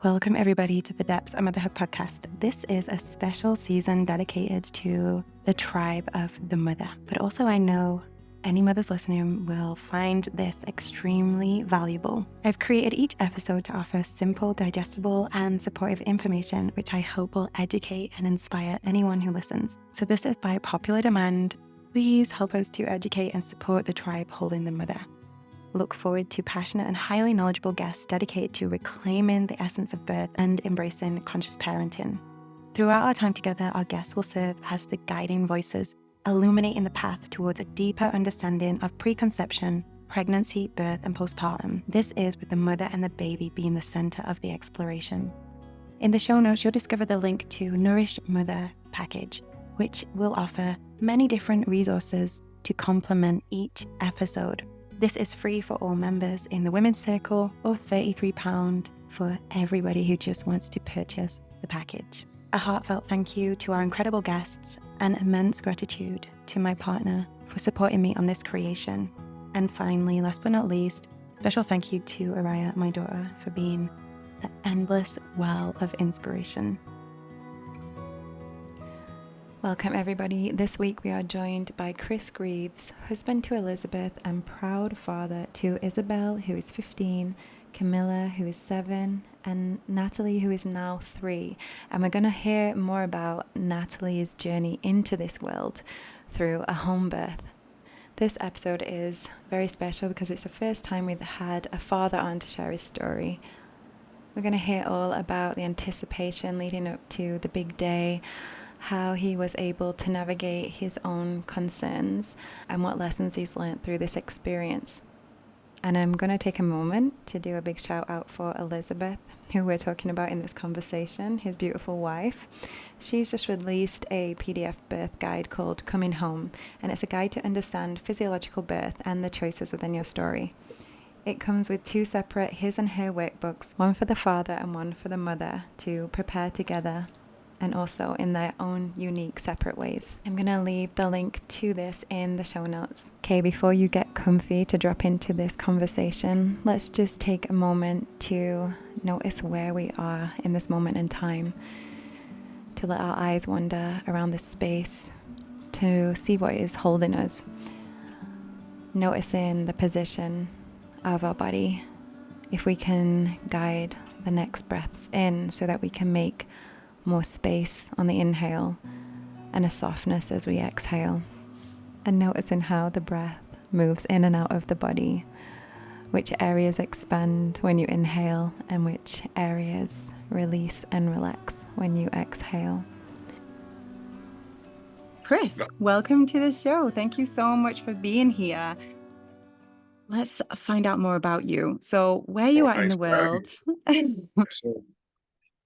Welcome everybody to the Depths of Motherhood podcast. This is a special season dedicated to the tribe of the mother, but also I know any mothers listening will find this extremely valuable. I've created each episode to offer simple, digestible, and supportive information, which I hope will educate and inspire anyone who listens. So this is by popular demand. Please help us to educate and support the tribe holding the mother. Look forward to passionate and highly knowledgeable guests dedicated to reclaiming the essence of birth and embracing conscious parenting. Throughout our time together, our guests will serve as the guiding voices, illuminating the path towards a deeper understanding of preconception, pregnancy, birth, and postpartum. This is with the mother and the baby being the center of the exploration. In the show notes, you'll discover the link to Nourished Mother package, which will offer many different resources to complement each episode. This is free for all members in the Women's Circle, or £33 for everybody who just wants to purchase the package. A heartfelt thank you to our incredible guests and immense gratitude to my partner for supporting me on this creation. And finally, last but not least, special thank you to Araya, my daughter, for being the endless well of inspiration. Welcome everybody. This week we are joined by Chris Greaves, husband to Elizabeth and proud father to Isabel, who is 15, Camilla, who is 7, and Natalie, who is now 3. And we're going to hear more about Natalie's journey into this world through a home birth. This episode is very special because it's the first time we've had a father on to share his story. We're going to hear all about the anticipation leading up to the big day, how he was able to navigate his own concerns, and what lessons he's learned through this experience. And I'm going to take a moment to do a big shout out for Elizabeth, who we're talking about in this conversation, his beautiful wife. She's just released a PDF birth guide called Coming Home, and it's a guide to understand physiological birth and the choices within your story. It comes with 2 separate his and her workbooks, one for the father and one for the mother, to prepare together and also in their own unique separate ways. I'm going to leave the link to this in the show notes. Okay, before you get comfy to drop into this conversation, let's just take a moment to notice where we are in this moment in time, to let our eyes wander around this space, to see what is holding us, noticing the position of our body, if we can guide the next breaths in so that we can make more space on the inhale and a softness as we exhale, and noticing how the breath moves in and out of the body, which areas expand when you inhale and which areas release and relax when you exhale. Chris, welcome to the show. Thank you so much for being here. Let's find out more about you. So where you are in the world.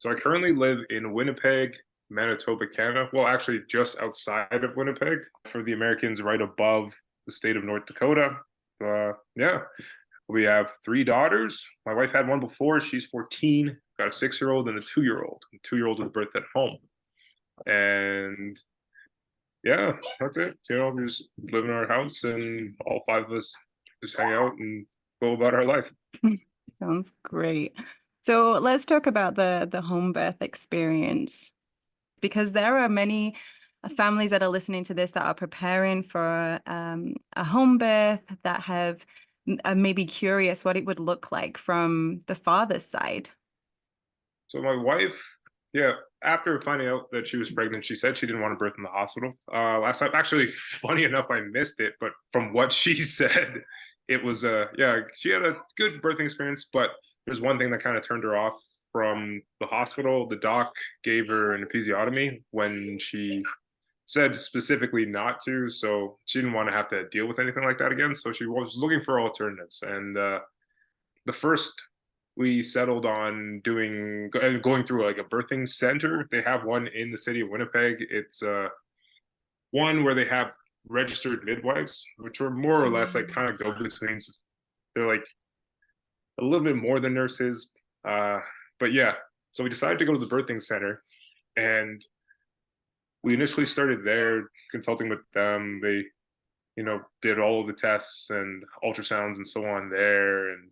So I currently live in Winnipeg, Manitoba, Canada. Well, actually just outside of Winnipeg, for the Americans, right above the state of North Dakota. We have 3 daughters. My wife had one before. She's 14, got a 6-year-old and a 2-year-old. The 2-year-old was birthed at home. And yeah, that's it. We just live in our house and all 5 of us just hang out and go about our life. Sounds great. So let's talk about the home birth experience, because there are many families that are listening to this that are preparing for a home birth, that are maybe curious what it would look like from the father's side. So my wife, after finding out that she was pregnant, she said she didn't want to birth in the hospital. Last time, actually, funny enough, I missed it, but from what she said, it was she had a good birthing experience, but there's one thing that kind of turned her off from the hospital. The doc gave her an episiotomy when she said specifically not to, so she didn't want to have to deal with anything like that again. So she was looking for alternatives. And the first we settled on going through like a birthing center. They have one in the city of Winnipeg. It's one where they have registered midwives, which were more or less like kind of go-betweens. They're like a little bit more than nurses. But yeah, so we decided to go to the birthing center, and we initially started there consulting with them. They, did all of the tests and ultrasounds and so on there. And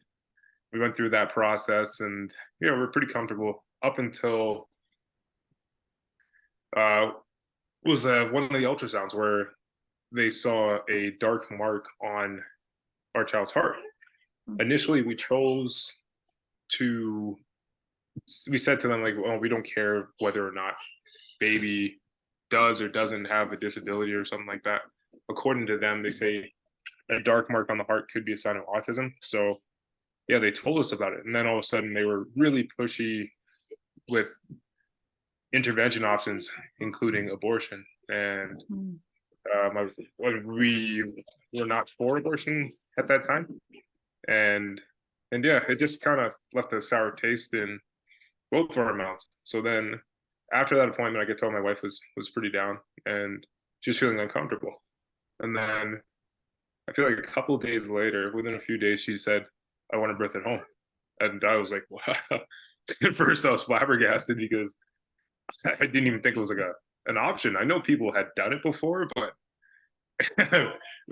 we went through that process, and we're pretty comfortable up until uh was one of the ultrasounds where they saw a dark mark on our child's heart. Initially, we chose to we said to them like, well, we don't care whether or not baby does or doesn't have a disability or something like that. According to them, they say a dark mark on the heart could be a sign of autism. So yeah, they told us about it, and then all of a sudden they were really pushy with intervention options, including abortion. And we were not for abortion at that time, and yeah, it just kind of left a sour taste in both of our mouths. So then, after that appointment, I could tell my wife was pretty down, and she was feeling uncomfortable. And then I feel like a couple of days later, within a few days, she said, "I want to birth at home," and I was like, "Wow!" At first, I was flabbergasted because I didn't even think it was like an option. I know people had done it before, but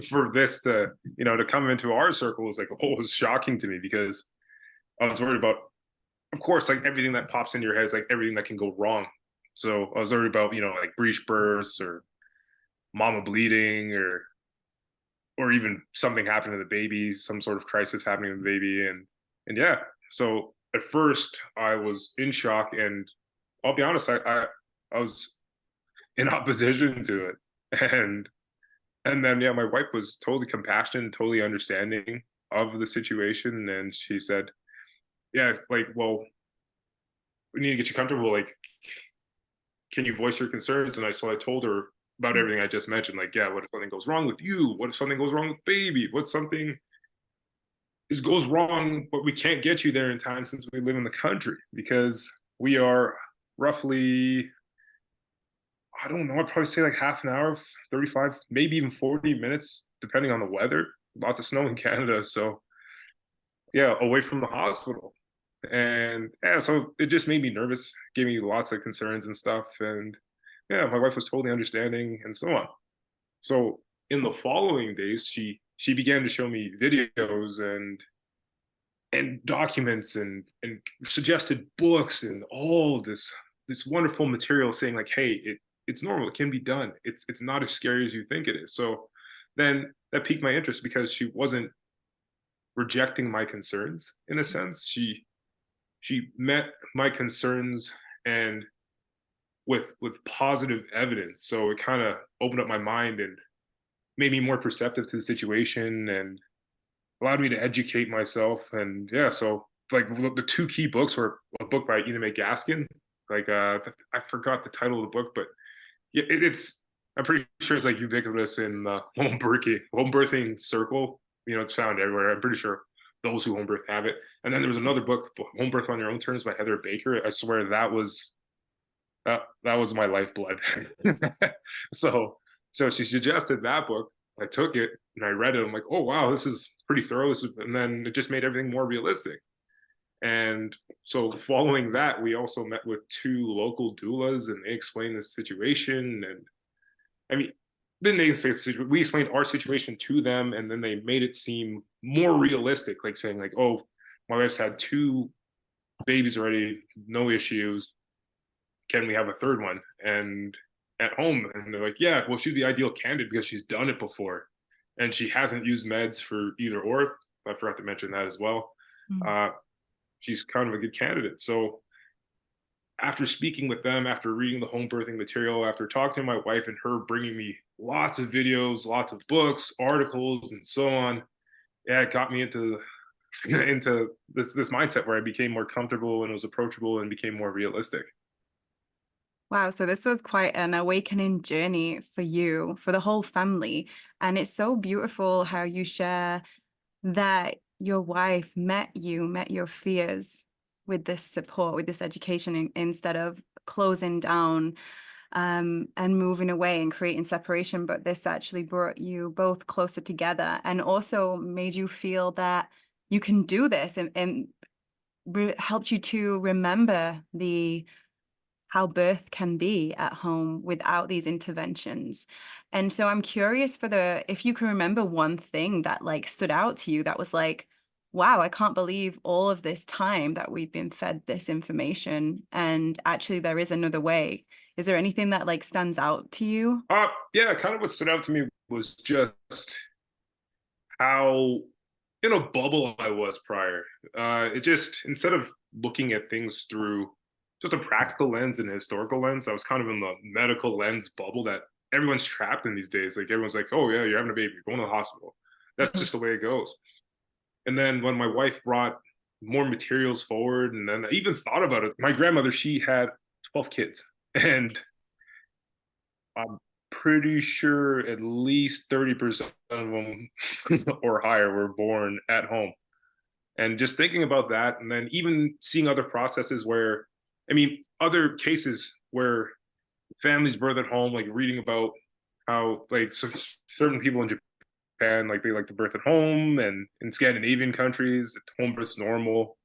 for this to to come into our circle was like, oh, it was shocking to me because I was worried about, of course, like everything that pops into your head is like everything that can go wrong. So I was worried about like breech births or mama bleeding or even something happening to the baby, some sort of crisis happening to the baby, and yeah. So at first I was in shock, and I'll be honest, I was in opposition to it, and then yeah, my wife was totally compassionate, totally understanding of the situation, and she said, yeah, like, well, we need to get you comfortable. Like, can you voice your concerns? And I told her about everything I just mentioned. Like, yeah, what if something goes wrong with you? What if something goes wrong with baby? What something goes wrong, but we can't get you there in time since we live in the country because we are roughly, I don't know, I'd probably say like half an hour, 35, maybe even 40 minutes, depending on the weather. Lots of snow in Canada. So, yeah, away from the hospital. And yeah, so it just made me nervous, gave me lots of concerns and stuff. And yeah, my wife was totally understanding and so on. So in the following days, she began to show me videos and documents and suggested books and all this wonderful material saying like, hey, it's normal, it can be done, it's not as scary as you think it is. So then that piqued my interest because she wasn't rejecting my concerns in a sense. She met my concerns and with positive evidence. So it kind of opened up my mind and made me more perceptive to the situation and allowed me to educate myself. And yeah, so like the two key books were a book by Ina May Gaskin. Like I forgot the title of the book, but yeah, it's I'm pretty sure it's like ubiquitous in the home birthing circle. It's found everywhere. I'm pretty sure those who home birth have it. And then there was another book, Home Birth on Your Own Terms by Heather Baker. I swear that was my lifeblood. so so she suggested that book. I took it and I read it. I'm like, oh wow, this is pretty thorough. And then it just made everything more realistic. And so following that, we also met with two local doulas and they explained the situation. And I mean, then they say we explained our situation to them, and then they made it seem more realistic, like saying like, oh, my wife's had two babies already, no issues. Can we have a third one? And at home, and they're like, yeah, well, she's the ideal candidate because she's done it before, and she hasn't used meds for either or. I forgot to mention that as well. She's kind of a good candidate. So after speaking with them, after reading the home birthing material, after talking to my wife and her bringing me lots of videos, lots of books, articles, and so on, yeah, it got me into into this mindset where I became more comfortable and was approachable and became more realistic. Wow, so this was quite an awakening journey for you, for the whole family. And it's so beautiful how you share that your wife met your fears with this support, with this education, instead of closing down and moving away and creating separation. But this actually brought you both closer together and also made you feel that you can do this and helped you to remember how birth can be at home without these interventions. And so I'm curious if you can remember one thing that like stood out to you that was like, wow, I can't believe all of this time that we've been fed this information. And actually, there is another way. Is there anything that like stands out to you? Yeah, kind of what stood out to me was just how in a bubble I was prior. It just, instead of looking at things through just a practical lens and a historical lens, I was kind of in the medical lens bubble that everyone's trapped in these days. Like everyone's like, oh yeah, you're having a baby, you're going to the hospital. That's Mhm. just the way it goes. And then when my wife brought more materials forward, and then I even thought about it, my grandmother, she had 12 kids. And I'm pretty sure at least 30% of them or higher were born at home. And just thinking about that, and then even seeing other processes where, I mean, other cases where families birth at home, like reading about how, like, certain people in Japan, like, they like to birth at home, and in Scandinavian countries, home birth's normal.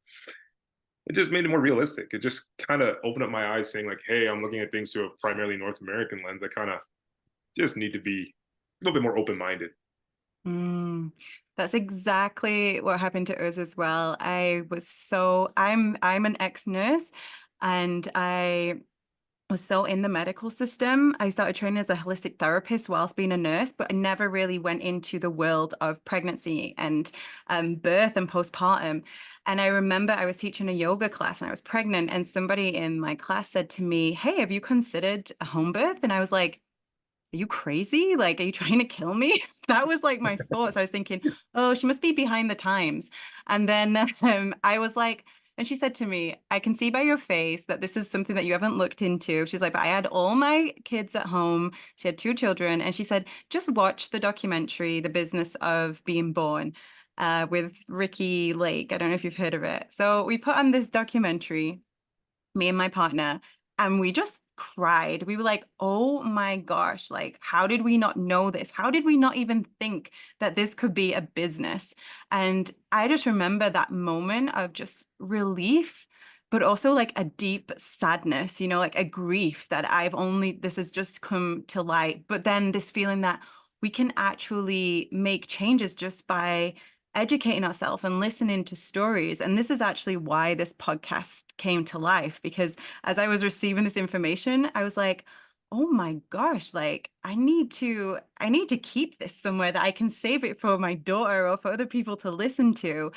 It just made it more realistic. It just kind of opened up my eyes saying, like, hey, I'm looking at things through a primarily North American lens. I kind of just need to be a little bit more open-minded. Mm, that's exactly what happened to us as well. I'm an ex-nurse, and I was so in the medical system. I started training as a holistic therapist whilst being a nurse, but I never really went into the world of pregnancy and birth and postpartum. And I remember I was teaching a yoga class and I was pregnant, and somebody in my class said to me, "Hey, have you considered a home birth?" And I was like, are you crazy? Like, are you trying to kill me? That was like my thoughts. I was thinking, oh, she must be behind the times. And then I was like, and she said to me, I can see by your face that this is something that you haven't looked into. She's like, but I had all my kids at home. She had 2 children. And she said, just watch the documentary, The Business of Being Born, with Ricky Lake. I don't know if you've heard of it. So we put on this documentary, me and my partner, and we just cried. We were like, oh my gosh, like, how did we not know this? How did we not even think that this could be a business? And I just remember that moment of just relief, but also like a deep sadness, like a grief that this has just come to light. But then this feeling that we can actually make changes just by educating ourselves and listening to stories. And this is actually why this podcast came to life, because as I was receiving this information, I was like, oh my gosh, like I need to keep this somewhere that I can save it for my daughter or for other people to listen to.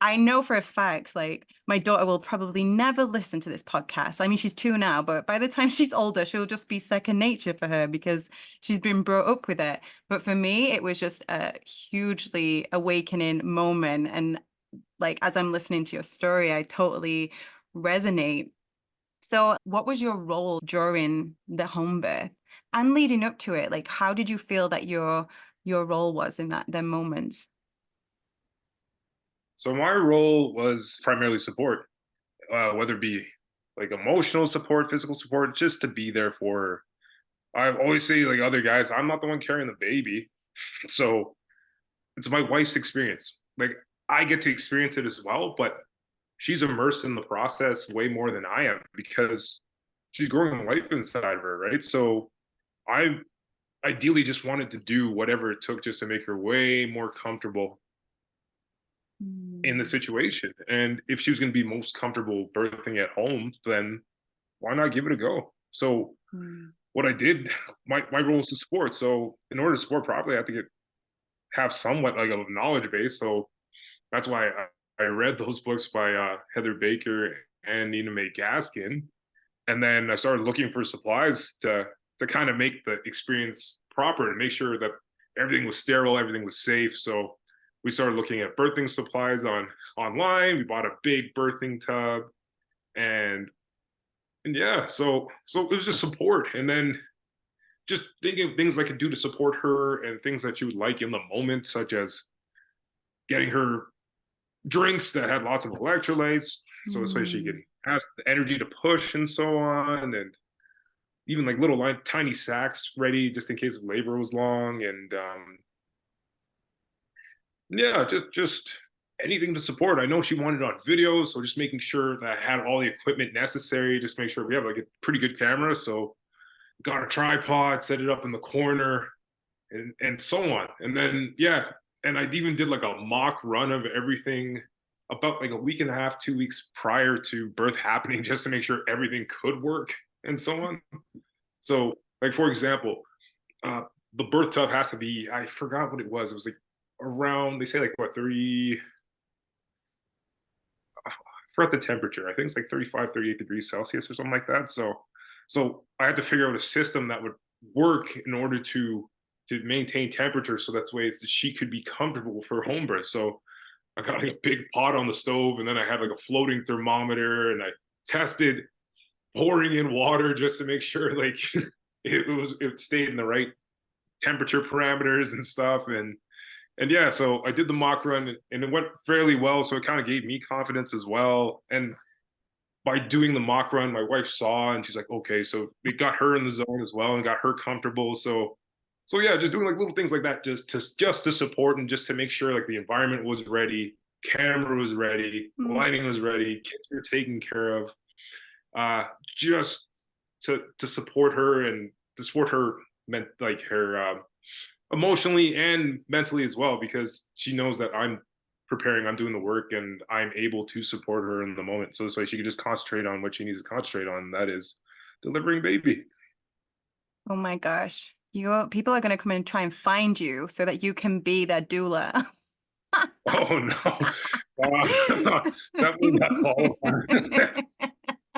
I know for a fact, like my daughter will probably never listen to this podcast. I mean, she's 2 now, but by the time she's older, she'll just be second nature for her because she's been brought up with it. But for me, it was just a hugely awakening moment. And like, as I'm listening to your story, I totally resonate. So, what was your role during the home birth and leading up to it? Like, how did you feel that your role was in them moments? So my role was primarily support, whether it be like emotional support, physical support, just to be there for her. I always say, like other guys, I'm not the one carrying the baby. So it's my wife's experience. Like I get to experience it as well, but she's immersed in the process way more than I am because she's growing life inside of her, right? So I ideally just wanted to do whatever it took just to make her way more comfortable in the Mm. situation. And if she was going to be most comfortable birthing at home, then why not give it a go? So Mm. what I did, my role is to support. So in order to support properly, I have to have somewhat like a knowledge base. So that's why I read those books by Heather Baker and Nina Mae Gaskin, and then I started looking for supplies to kind of make the experience proper and make sure that everything was sterile, everything was safe. So we started looking at birthing supplies online. We bought a big birthing tub, and yeah, so it was just support, and then just thinking of things I could do to support her and things that she would like in the moment, such as getting her drinks that had lots of electrolytes, so this way she Mm. can have the energy to push and so on, and even like little tiny sacks ready just in case labor was long, and yeah, just anything to support. I know she wanted it on video, so just making sure that I had all the equipment necessary. Just make sure we have like a pretty good camera. So got a tripod, set it up in the corner, and so on. And then yeah, and I even did like a mock run of everything about like a week and a half, 2 weeks prior to birth happening, just to make sure everything could work and so on. So, like for example, uh, the birth tub has to be, I forgot what it was. It was like around, they say like what, I forgot the temperature. I think it's like 35, 38 degrees Celsius or something like that. So I had to figure out a system that would work in order to maintain temperature, so that's way that she could be comfortable for home birth. So I got like a big pot on the stove, and then I had like a floating thermometer, and I tested pouring in water just to make sure like it stayed in the right temperature parameters and stuff. And yeah, so I did the mock run, and it went fairly well. So it kind of gave me confidence as well. And by doing the mock run, my wife saw, and she's like, okay, so it got her in the zone as well and got her comfortable. So yeah, just doing like little things like that, just to support and just to make sure like the environment was ready, camera was ready, lighting was ready, kids were taken care of, just to support her and to support her meant like her emotionally and mentally as well, because she knows that I'm preparing, I'm doing the work, and I'm able to support her in the moment. So this way she can just concentrate on what she needs to concentrate on, and that is delivering baby. Oh my gosh. People are going to come and try and find you so that you can be their doula. Oh no. Definitely not qualified.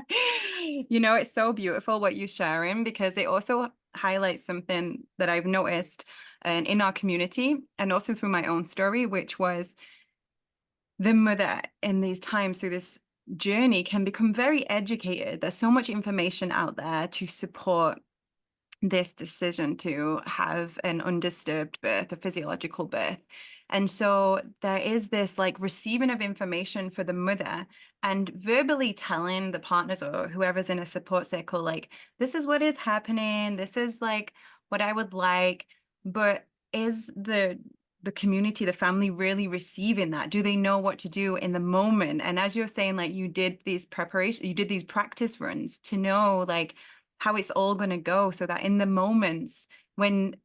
It's so beautiful what you're sharing, because it also highlights something that I've noticed and in our community and also through my own story, which was the mother in these times through this journey can become very educated. There's so much information out there to support this decision to have an undisturbed birth, a physiological birth. And so there is this like receiving of information for the mother and verbally telling the partners or whoever's in a support circle, like, this is what is happening. This is like what I would like. But is the community, the family really receiving that? Do they know what to do in the moment? And as you're saying, like you did these practice runs to know like how it's all going to go, so that in the moments when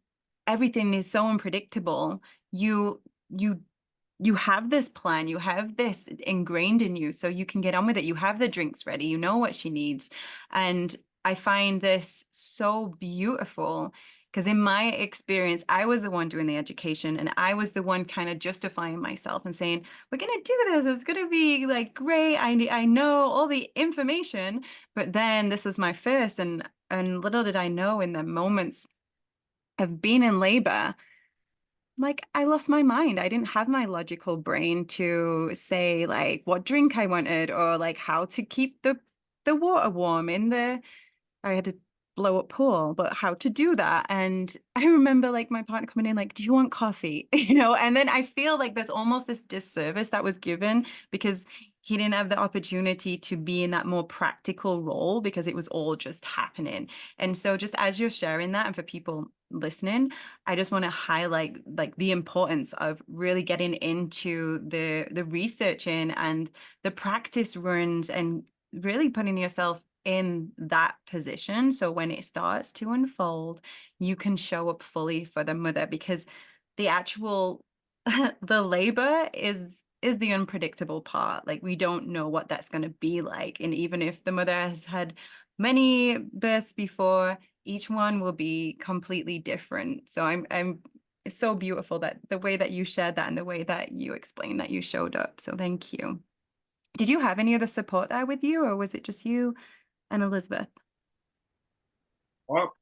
everything is so unpredictable, you have this plan, you have this ingrained in you, so you can get on with it. You have the drinks ready, you know what she needs. And I find this so beautiful, because in my experience, I was the one doing the education, and I was the one kind of justifying myself and saying, we're going to do this. It's going to be like great. I know all the information, but then this was my first, and little did I know in the moments of being in labor, like I lost my mind. I didn't have my logical brain to say like what drink I wanted or like how to keep the water warm in the I had to blow up pool, but how to do that. And I remember like my partner coming in like, do you want coffee? And then I feel like there's almost this disservice that was given because he didn't have the opportunity to be in that more practical role because it was all just happening. And so just as you're sharing that, and for people listening, I just want to highlight like the importance of really getting into the researching and the practice runs and really putting yourself in that position. So when it starts to unfold, you can show up fully for the mother, because the actual the labor is the unpredictable part. Like we don't know what that's going to be like. And even if the mother has had many births before, each one will be completely different. So it's so beautiful that the way that you shared that and the way that you explained that you showed up. So thank you. Did you have any other support there with you, or was it just you and Elizabeth? Well,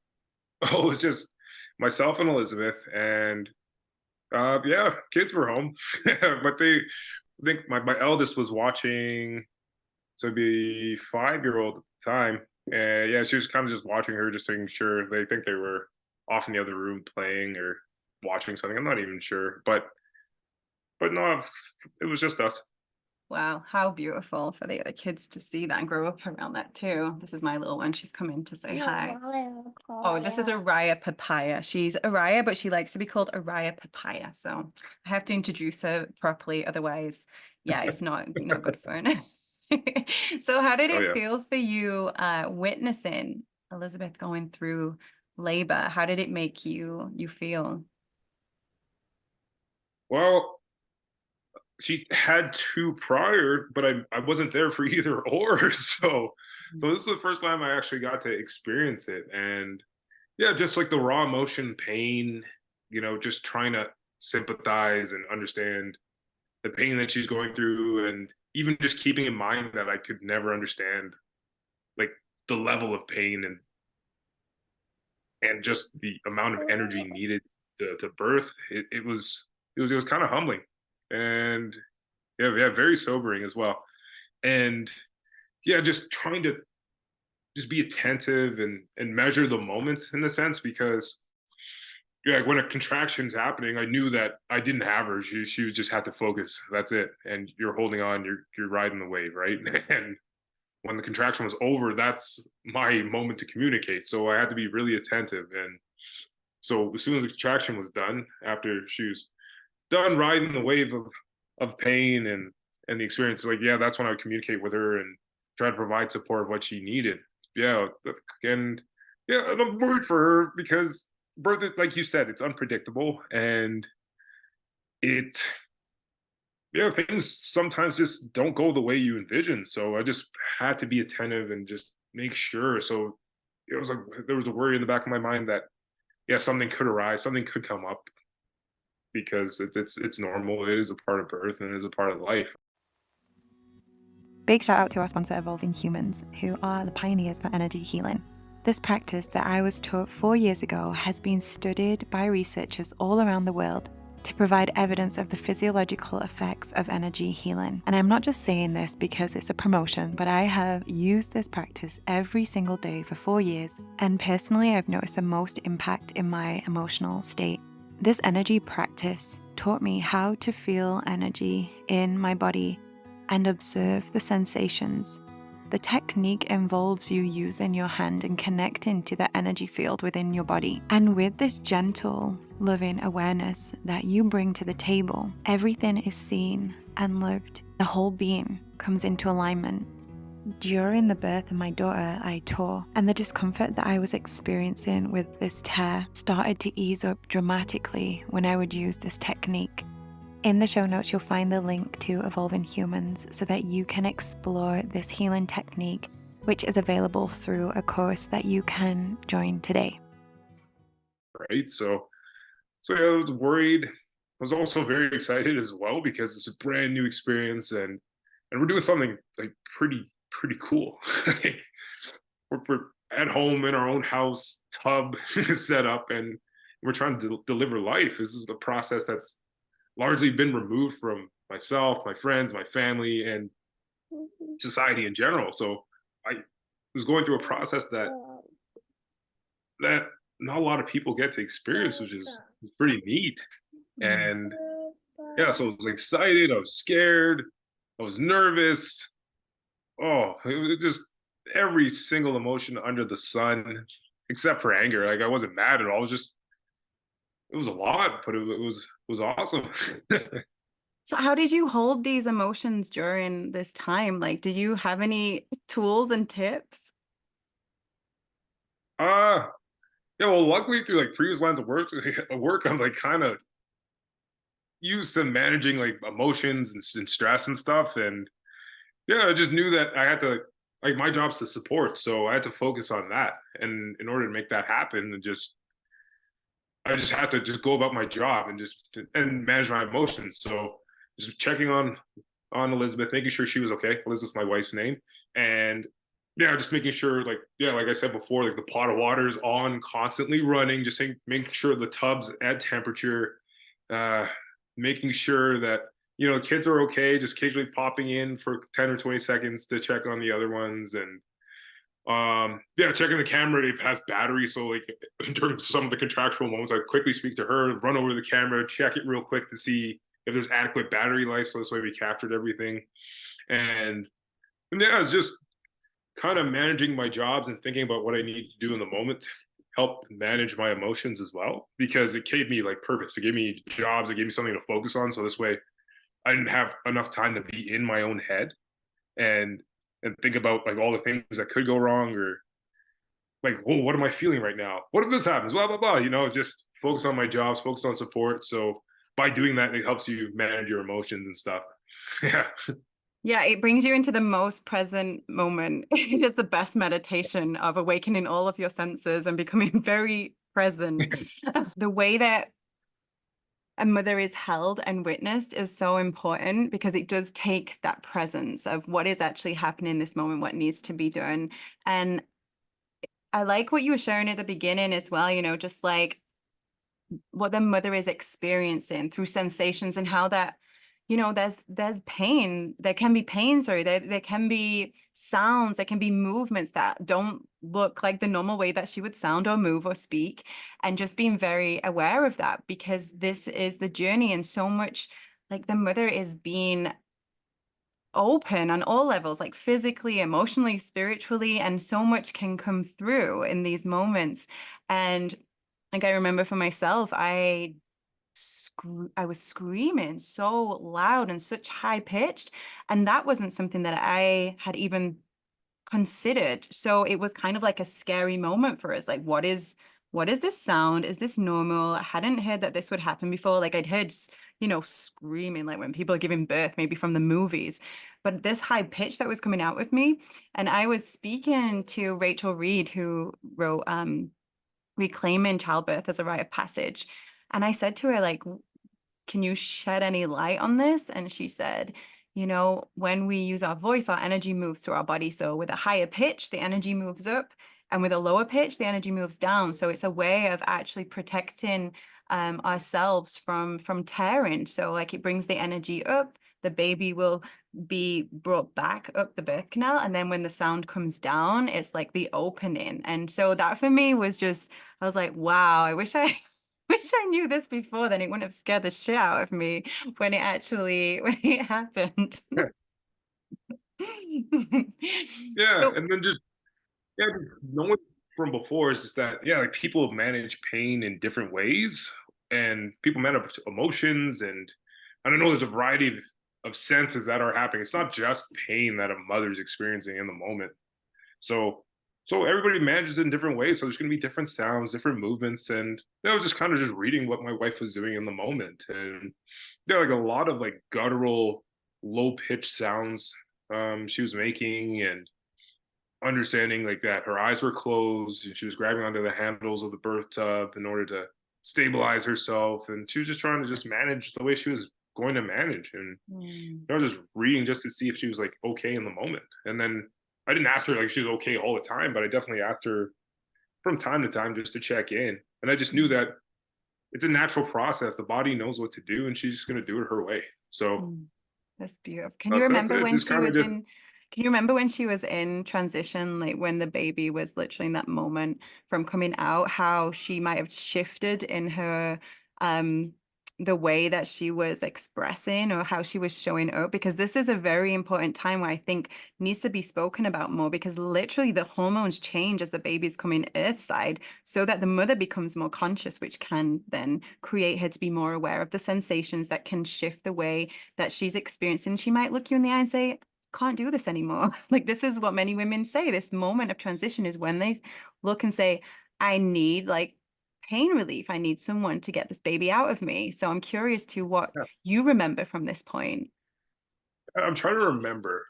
oh, it was just myself and Elizabeth, and yeah, kids were home, but I think my eldest was watching, so it'd be 5-year-old at the time, and yeah, she was kind of just watching her, just making sure. They think they were off in the other room playing or watching something. I'm not even sure, but no, it was just us. Wow, how beautiful for the other kids to see that and grow up around that too. This is my little one. She's come in to say hi. Oh, this is Araya Papaya. She's Araya, but she likes to be called Araya Papaya. So I have to introduce her properly. Otherwise, yeah, it's not good fun. So how did Oh it yeah. feel for you witnessing Elizabeth going through labor? How did it make you feel? Well, she had two prior, but I wasn't there for either or. So this is the first time I actually got to experience it. And yeah, just like the raw emotion, pain, just trying to sympathize and understand the pain that she's going through, and even just keeping in mind that I could never understand like the level of pain and just the amount of energy needed to birth. It was kind of humbling, and yeah, very sobering as well. And yeah, just trying to just be attentive and measure the moments in a sense, because yeah, like when a contraction's happening, I knew that I didn't have her. She was just had to focus. That's it. And you're holding on. You're riding the wave, right? And when the contraction was over, that's my moment to communicate. So I had to be really attentive. And so as soon as the contraction was done, after she was done riding the wave of pain and the experience, like yeah, that's when I would communicate with her and try to provide support of what she needed. Yeah, and yeah, and I'm worried for her because birth, like you said, it's unpredictable, and it yeah, things sometimes just don't go the way you envision. So I just had to be attentive and just make sure. So it was like there was a worry in the back of my mind that yeah, something could arise, something could come up, because it's normal. It is a part of birth and it is a part of life. Big shout out to our sponsor, Evolving Humans, who are the pioneers for energy healing. This practice that I was taught 4 years ago has been studied by researchers all around the world to provide evidence of the physiological effects of energy healing. And I'm not just saying this because it's a promotion, but I have used this practice every single day for 4 years, and personally I've noticed the most impact in my emotional state. This energy practice taught me how to feel energy in my body and observe the sensations. The technique involves you using your hand and connecting to the energy field within your body. And with this gentle, loving awareness that you bring to the table, everything is seen and lived. The whole being comes into alignment. During the birth of my daughter, I tore, and the discomfort that I was experiencing with this tear started to ease up dramatically when I would use this technique. In the show notes, you'll find the link to Evolving Humans so that you can explore this healing technique, which is available through a course that you can join today. Right. So yeah, I was worried. I was also very excited as well because it's a brand new experience, and we're doing something like pretty cool. we're at home in our own house, tub set up, and we're trying to deliver life. This is the process that's largely been removed from myself, my friends, my family, and society in general. So I was going through a process that not a lot of people get to experience, which is pretty neat. And yeah, so I was excited, I was scared, I was nervous. Oh, it was just every single emotion under the sun, except for anger. Like I wasn't mad at all. It was a lot, but it was awesome. So how did you hold these emotions during this time? Like, did you have any tools and tips? uh yeah, well, luckily through like previous lines of work, I'm like kind of used to managing like emotions and stress and stuff. And yeah, I just knew that I had to, like, my job's to support, so I had to focus on that. And in order to make that happen, I just had to just go about my job and just and manage my emotions. So just checking on Elizabeth, making sure she was okay. Elizabeth's my wife's name. And yeah, just making sure, like, yeah, like I said before, like the pot of water is on, constantly running, just making sure the tub's at temperature, uh, making sure that, the kids are okay, just occasionally popping in for 10 or 20 seconds to check on the other ones. And yeah, checking the camera, it has battery. So like during some of the contractual moments, I quickly speak to her, run over to the camera, check it real quick to see if there's adequate battery life. So this way we captured everything. And yeah, it's just kind of managing my jobs and thinking about what I need to do in the moment helped manage my emotions as well, because it gave me like purpose. It gave me jobs. It gave me something to focus on. So this way I didn't have enough time to be in my own head and think about like all the things that could go wrong, or like, whoa, what am I feeling right now? What if this happens? Blah, blah, blah. Just focus on my jobs, focus on support. So by doing that, it helps you manage your emotions and stuff. Yeah. Yeah, it brings you into the most present moment. It's the best meditation of awakening all of your senses and becoming very present. The way that a mother is held and witnessed is so important because it does take that presence of what is actually happening in this moment, what needs to be done. And I like what you were sharing at the beginning as well, you know, just like what the mother is experiencing through sensations and how that, you know, there's pain, there can be pain, sorry, there can be sounds, there can be movements that don't look like the normal way that she would sound or move or speak, and just being very aware of that, because this is the journey, and so much, like, the mother is being open on all levels, like physically, emotionally, spiritually, and so much can come through in these moments. And like, I remember for myself, I was screaming so loud and such high pitched, and that wasn't something that I had even considered. So it was kind of like a scary moment for us. Like, what is this sound? Is this normal? I hadn't heard that this would happen before. Like, I'd heard, you know, screaming, like when people are giving birth, maybe from the movies, but this high pitch that was coming out with me. And I was speaking to Rachel Reed, who wrote Reclaiming Childbirth as a Rite of Passage. And I said to her, like, can you shed any light on this? And she said, you know, when we use our voice, our energy moves through our body. So with a higher pitch, the energy moves up, and with a lower pitch, the energy moves down. So it's a way of actually protecting ourselves from tearing. So like, it brings the energy up, the baby will be brought back up the birth canal, and then when the sound comes down, it's like the opening. And so that for me was just, I was like, wow, I wish I wish I knew this before, then it wouldn't have scared the shit out of me when it happened. Yeah. So And then just, yeah, knowing from before is just that, yeah, like people manage pain in different ways, and people manage emotions. And I don't know, there's a variety of senses that are happening. It's not just pain that a mother's experiencing in the moment. So everybody manages it in different ways. So there's going to be different sounds, different movements. And I was just kind of just reading what my wife was doing in the moment. And yeah, like a lot of like guttural, low pitched sounds she was making, and understanding like that her eyes were closed and she was grabbing onto the handles of the birth tub in order to stabilize herself. And she was just trying to just manage the way she was going to manage. And I was just reading just to see if she was like okay in the moment. And then I didn't ask her like she was okay all the time, but I definitely asked her from time to time just to check in. And I just knew that it's a natural process. The body knows what to do, and she's just going to do it her way. So that's beautiful. Can you remember it. when Just she kind of was just in, can you remember when she was in transition, like when the baby was literally in that moment from coming out, how she might have shifted in her, the way that she was expressing or how she was showing up? Because this is a very important time where I think needs to be spoken about more, because literally the hormones change as the baby's coming earthside, so that the mother becomes more conscious, which can then create her to be more aware of the sensations that can shift the way that she's experiencing. She might look you in the eye and say, can't do this anymore. Like, this is what many women say. This moment of transition is when they look and say, I need like pain relief. I need someone to get this baby out of me. So I'm curious to what yeah. you remember from this point. I'm trying to remember.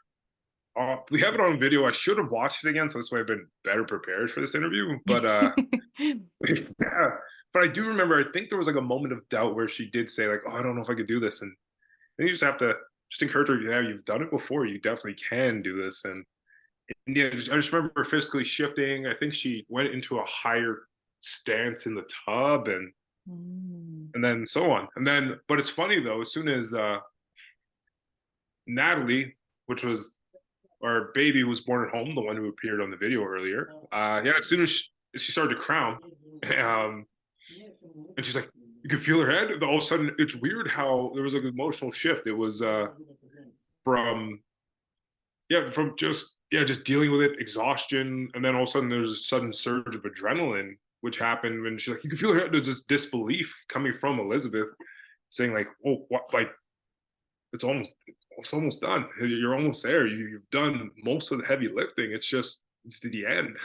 We have it on video. I should have watched it again, so this way I've been better prepared for this interview. But yeah, but I do remember. I think there was like a moment of doubt where she did say like, "Oh, I don't know if I could do this," and then you just have to just encourage her. Yeah, you've done it before. You definitely can do this. And yeah, I just remember her physically shifting. I think she went into a higher stance in the tub, and then so on. And then, but it's funny though. As soon as Natalie, which was our baby who was born at home, the one who appeared on the video earlier. Yeah, as soon as she started to crown, and she's like, you can feel her head. All of a sudden, it's weird how there was like an emotional shift. It was from just dealing with it, exhaustion, and then all of a sudden there's a sudden surge of adrenaline, which happened when she's like, you can feel her head. There's this disbelief coming from Elizabeth, saying like, oh, what, like it's almost done. You're almost there. You've done most of the heavy lifting. It's to the end.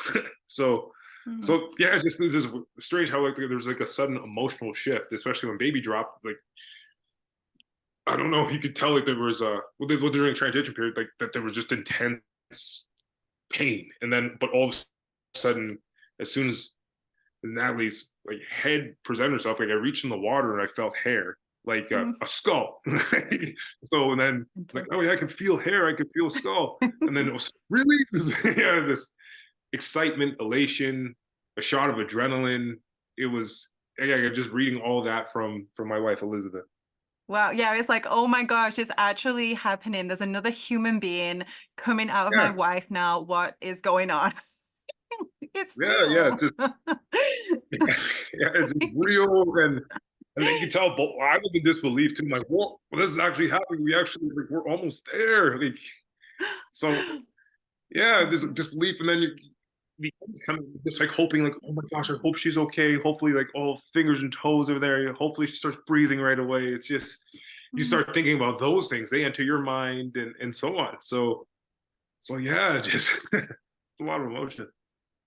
so yeah, just this is strange how like there's like a sudden emotional shift, especially when baby dropped. Like I don't know if you could tell like there was during transition period like that there was just intense pain, and then but all of a sudden, as soon as Natalie's like head presented herself, like I reached in the water and I felt hair, like a skull. So and then like, oh yeah, I can feel hair, I could feel a skull, and then it was really yeah, this excitement, elation, a shot of adrenaline. It was yeah, just reading all that from my wife Elizabeth. Wow. Yeah, it's like, oh my gosh, it's actually happening. There's another human being coming out of my Yeah, wife now. What is going on? It's yeah, real. just yeah, it's real, and then you can tell. But I was in disbelief too. I'm like, well, this is actually happening. We actually like, we're almost there. Like, so yeah, this disbelief, and then you kind of just like hoping, like, oh my gosh, I hope she's okay. Hopefully, like all fingers and toes are there. Hopefully, she starts breathing right away. It's just you start thinking about those things. They enter your mind, and so on. So yeah, just it's a lot of emotion.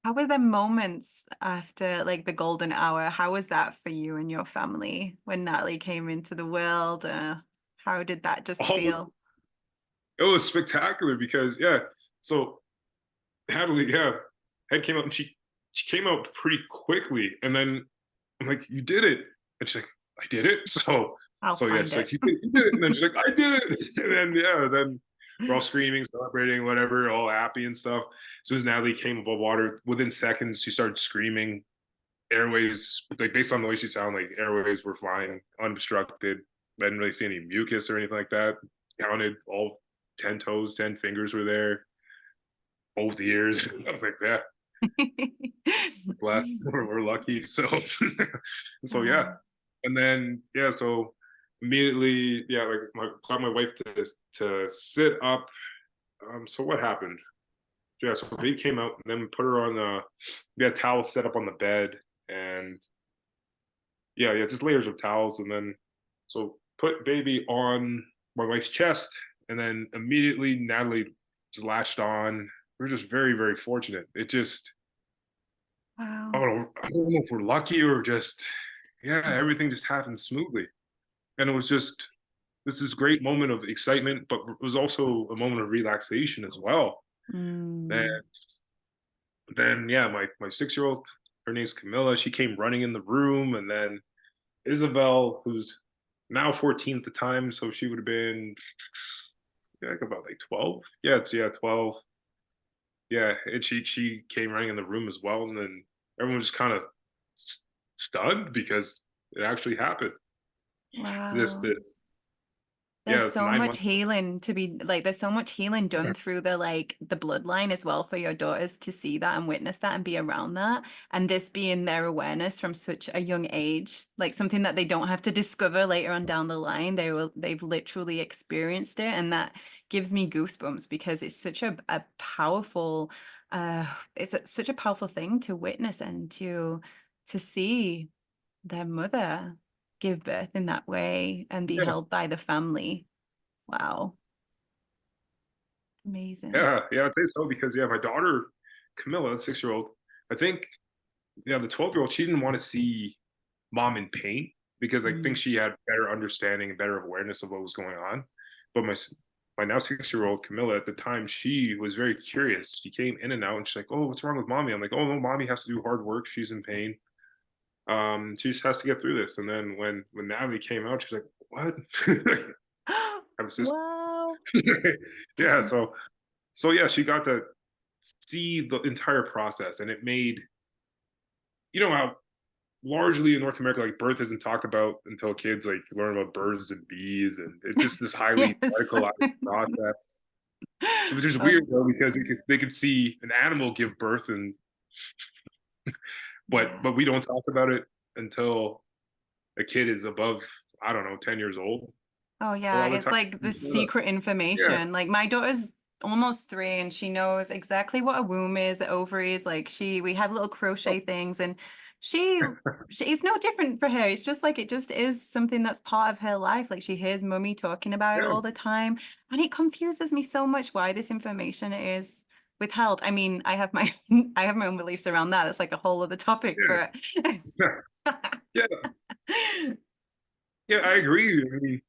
How were the moments after like the golden hour? How was that for you and your family when Natalie came into the world? How did that just Oh, feel? it was spectacular because yeah. So Natalie, yeah, head came out and she came out pretty quickly, and then I'm like, you did it, and she's like, I did it. I'll So yeah, find she's it. like, you did it, and then she's like, I did it, and then yeah, then we're all screaming, celebrating, whatever, all happy and stuff. As soon as Natalie came above water, within seconds she started screaming. Airways, like based on the way she sounded, like airways were flying unobstructed. I didn't really see any mucus or anything like that. Counted all 10 toes, 10 fingers were there, both ears. I was like, yeah, blessed. We're lucky. So, so yeah, Wow. and then yeah, so immediately, yeah, like got my wife to sit up. So what happened? Yeah, so baby came out, and then we put her on the. We had towels set up on the bed, and yeah, just layers of towels, and then so put baby on my wife's chest, and then immediately Natalie just latched on. We're just very, very fortunate. It just Wow. I don't know if we're lucky or just yeah, everything just happened smoothly. And it was just this is great moment of excitement, but it was also a moment of relaxation as well. And Mm. then yeah, my 6-year-old, her name's Camilla, she came running in the room, and then Isabel, who's now 14 at the time, so she would have been yeah, like about like 12. Yeah, it's 12. Yeah, and she came running in the room as well, and then everyone was just kind of stunned because it actually happened. Wow. This There's yeah, it's so nine much months. healing to be like, there's so much healing done through the like the bloodline as well for your daughters to see that and witness that and be around that. And this being their awareness from such a young age, like something that they don't have to discover later on down the line. They've literally experienced it. And that gives me goosebumps because it's such a powerful, such a powerful thing to witness and to see their mother give birth in that way and be Yeah, held by the family. Wow. Amazing. I think so because yeah, my daughter Camilla, the 6-year-old, I think yeah, the 12-year-old, she didn't want to see mom in pain because I think Mm. she had better understanding and better awareness of what was going on. But my now 6-year-old Camilla at the time, she was very curious. She came in and out, and she's like, "Oh, what's wrong with mommy?" I'm like, "Oh no, mommy has to do hard work. She's in pain. She just has to get through this." And then when Natalie came out, she's like, "What?" I have a sister. Wow. Yeah, so yeah, she got to see the entire process, and it made how largely in North America, like birth isn't talked about until kids like learn about birds and bees, and it's just this highly Yes. medicalized process. Which is Oh, weird though, because they could see an animal give birth, and yeah. but we don't talk about it until a kid is above, I don't know, 10 years old. Oh, A yeah. lot of It's the like the time, secret yeah, information. Like my daughter's almost 3 and she knows exactly what a womb is, the ovaries. Like we have little crochet things and she, it's no different for her. It's just like it just is something that's part of her life. Like she hears mummy talking about it yeah, all the time. And it confuses me so much why this information is withheld. I mean, I have my I have my own beliefs around that. It's like a whole other topic, yeah, but yeah, yeah, yeah. I agree. I mean,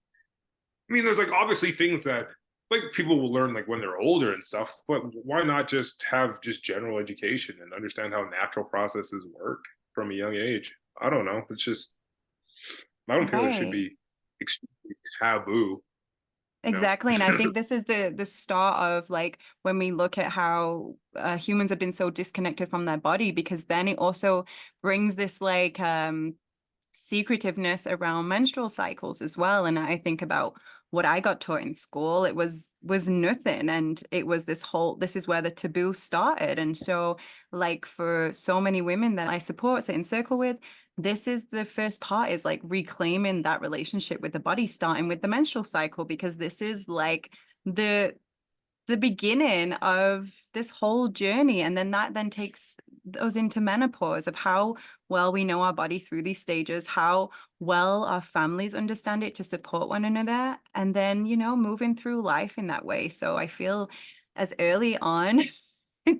I mean, there's like obviously things that like people will learn like when they're older and stuff, but why not just have just general education and understand how natural processes work from a young age? I don't know. It's just I don't feel it should Right. be extremely taboo, you know. Exactly. And I think this is the start of like when we look at how humans have been so disconnected from their body, because then it also brings this like secretiveness around menstrual cycles as well. And I think about what I got taught in school, it was nothing. And it was this is where the taboo started. And so like for so many women that I support, sit in circle with, this is the first part, is like reclaiming that relationship with the body, starting with the menstrual cycle, because this is like the beginning of this whole journey. And then that then takes us into menopause, of how well we know our body through these stages, how well our families understand it to support one another, and then, moving through life in that way. So I feel as early on,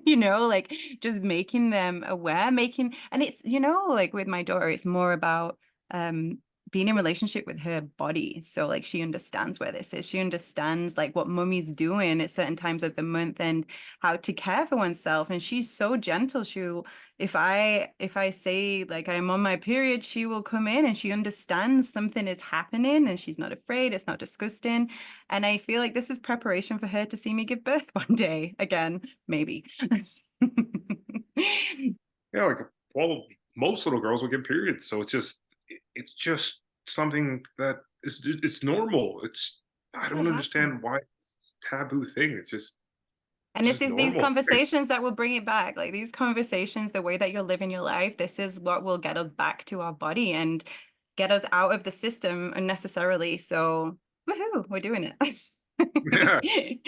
like just making them aware, and it's, like with my daughter, it's more about um being in relationship with her body. So like she understands where this is. She understands like what mummy's doing at certain times of the month and how to care for oneself. And she's so gentle. If I say like I'm on my period, she will come in and she understands something is happening and she's not afraid. It's not disgusting. And I feel like this is preparation for her to see me give birth one day again, maybe. Yeah, like well, most little girls will get periods, so it's just something that is it's normal. It's I It don't understand happens. why it's a taboo thing. And It's this just is these normal. conversations that will bring it back. Like these conversations, the way that you're living your life, this is what will get us back to our body and get us out of the system unnecessarily. So, woohoo, we're doing Yeah. it.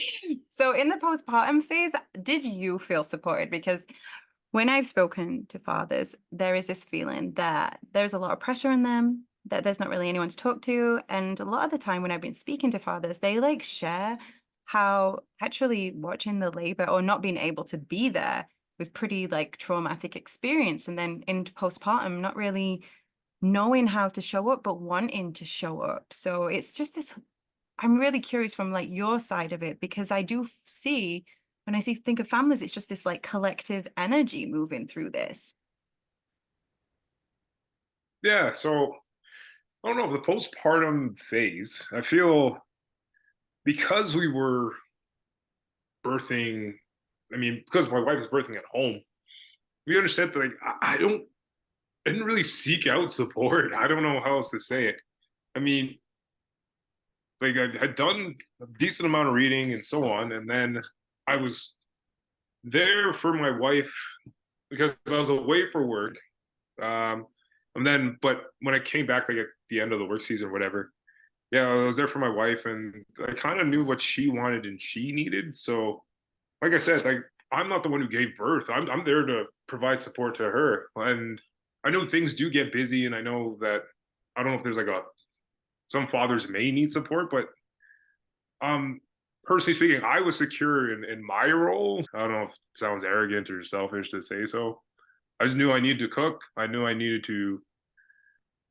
So, in the postpartum phase, did you feel supported? Because when I've spoken to fathers, there is this feeling that there's a lot of pressure on them, that there's not really anyone to talk to. And a lot of the time when I've been speaking to fathers, they like share how actually watching the labor or not being able to be there was pretty like traumatic experience. And then in postpartum, not really knowing how to show up, but wanting to show up. So it's just this, I'm really curious from like your side of it, because I do see when think of families, it's just this like collective energy moving through this. Yeah. So I don't know, the postpartum phase, I feel because we were birthing, I mean, because my wife is birthing at home, we understand that like I didn't really seek out support. I don't know how else to say it. I mean, like I had done a decent amount of reading and so on, and then I was there for my wife because I was away for work. Um, and then, but when I came back, like at the end of the work season or whatever, yeah, I was there for my wife, and I kind of knew what she wanted and she needed. So, like I said, like I'm not the one who gave birth. I'm there to provide support to her, and I know things do get busy, and I know that I don't know if there's like a some fathers may need support, but um personally speaking, I was secure in my role. I don't know if it sounds arrogant or selfish to say so. I just knew I needed to cook. I knew I needed to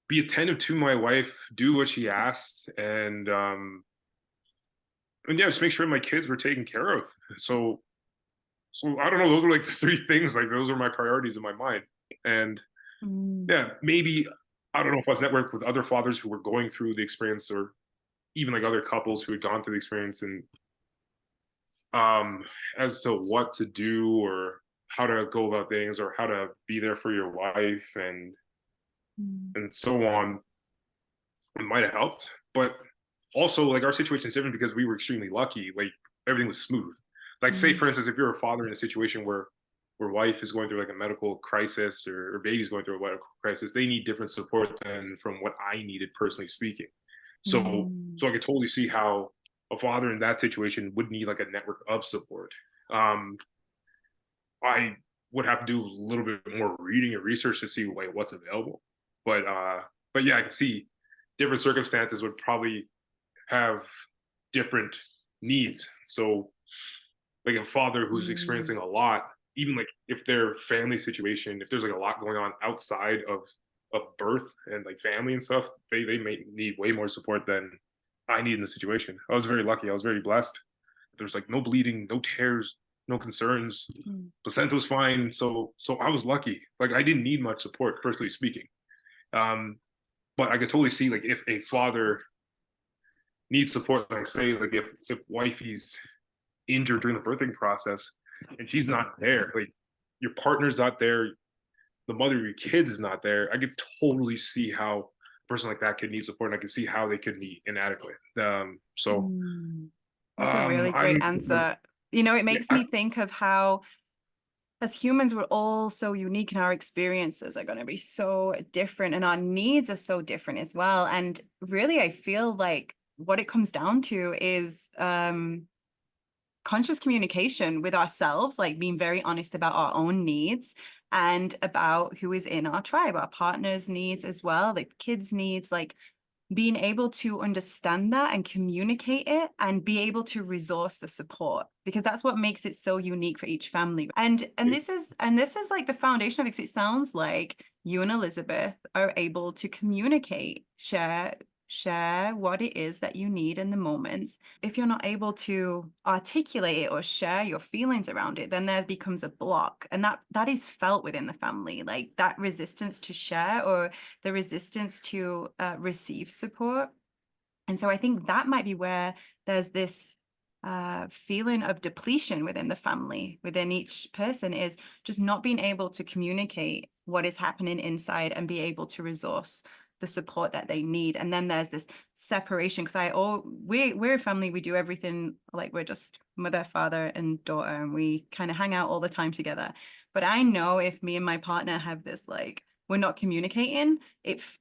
be attentive to my wife, do what she asked, and yeah, just make sure my kids were taken care of. So so I don't know. Those are like the three things. Like those are my priorities in my mind. And Mm. yeah, maybe I don't know if I was networked with other fathers who were going through the experience, or even like other couples who had gone through the experience, and as to what to do or how to go about things or how to be there for your wife Mm. and so on. It might have helped, but also like our situation is different because we were extremely lucky. Like everything was smooth. Like say Mm. for instance, if you're a father in a situation where wife is going through like a medical crisis, or baby's going through a medical crisis, they need different support than from what I needed personally speaking. So Mm. so I could totally see how a father in that situation would need like a network of support. Um, I would have to do a little bit more reading and research to see like what's available. But yeah, I can see different circumstances would probably have different needs. So like a father who's Mm. experiencing a lot, even like if their family situation, if there's like a lot going on outside of birth and like family and stuff, they may need way more support than I need in the situation. I was very lucky. I was very blessed. There's like no bleeding, no tears, no concerns. Placenta was fine. So I was lucky. Like I didn't need much support, personally speaking. But I could totally see like if a father needs support, like say like if wifey's injured during the birthing process and she's not there, like your partner's not there, the mother of your kids is not there, I could totally see how a person like that could need support, and I could see how they could be inadequate. So That's a really great answer. You know, it makes me think of how as humans, we're all so unique and our experiences are going to be so different and our needs are so different as well. And really, I feel like what it comes down to is conscious communication with ourselves, like being very honest about our own needs and about who is in our tribe, our partner's needs as well, like kids' needs, like being able to understand that and communicate it and be able to resource the support, because that's what makes it so unique for each family. And this is like the foundation of it. It sounds like you and Elizabeth are able to communicate, share what it is that you need in the moments. If you're not able to articulate it or share your feelings around it, then there becomes a block, and that is felt within the family, like that resistance to share or the resistance to receive support. And so I think that might be where there's this feeling of depletion within the family, within each person, is just not being able to communicate what is happening inside and be able to resource the support that they need. And then there's this separation, because we're a family, we do everything, like we're just mother, father, and daughter, and we kind of hang out all the time together. But I know if me and my partner have this, like, we're not communicating,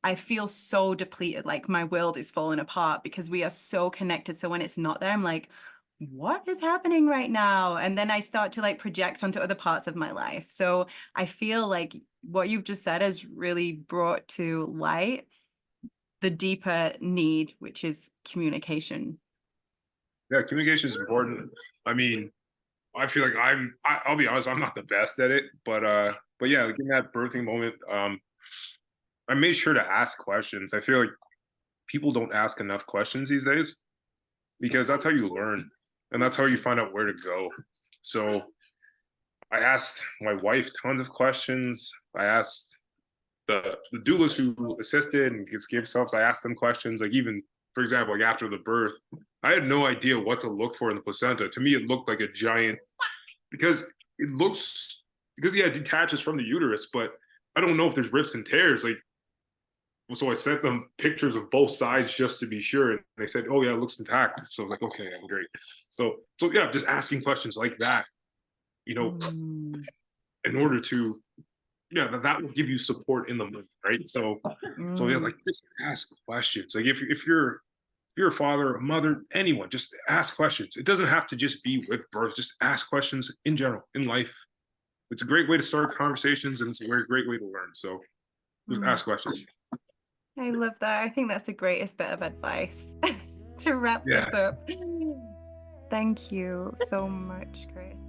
I feel so depleted, like my world is falling apart because we are so connected. So when it's not there, I'm like, what is happening right now? And then I start to like project onto other parts of my life. So I feel like what you've just said has really brought to light the deeper need, which is communication. Yeah, communication is important. I mean, I feel like I'll be honest, I'm not the best at it, but yeah, like in that birthing moment, I made sure to ask questions. I feel like people don't ask enough questions these days, because that's how you learn and that's how you find out where to go. So I asked my wife tons of questions. I asked the doulas who assisted and gave selves, I asked them questions. Like, even for example, like after the birth, I had no idea what to look for in the placenta. To me, it looked like a giant, because yeah, it detaches from the uterus, but I don't know if there's rips and tears. Like, so I sent them pictures of both sides just to be sure, and they said, "Oh yeah, it looks intact." So I was like, "Okay, great." So yeah, just asking questions like that, you know, in order to, yeah, that will give you support in the moment, right? So yeah, like, just ask questions. Like if you're a father, a mother, anyone, just ask questions. It doesn't have to just be with birth. Just ask questions in general in life. It's a great way to start conversations, and it's a very great way to learn. So just ask questions. I love that. I think that's the greatest bit of advice to wrap this up. Thank you so much, Chris.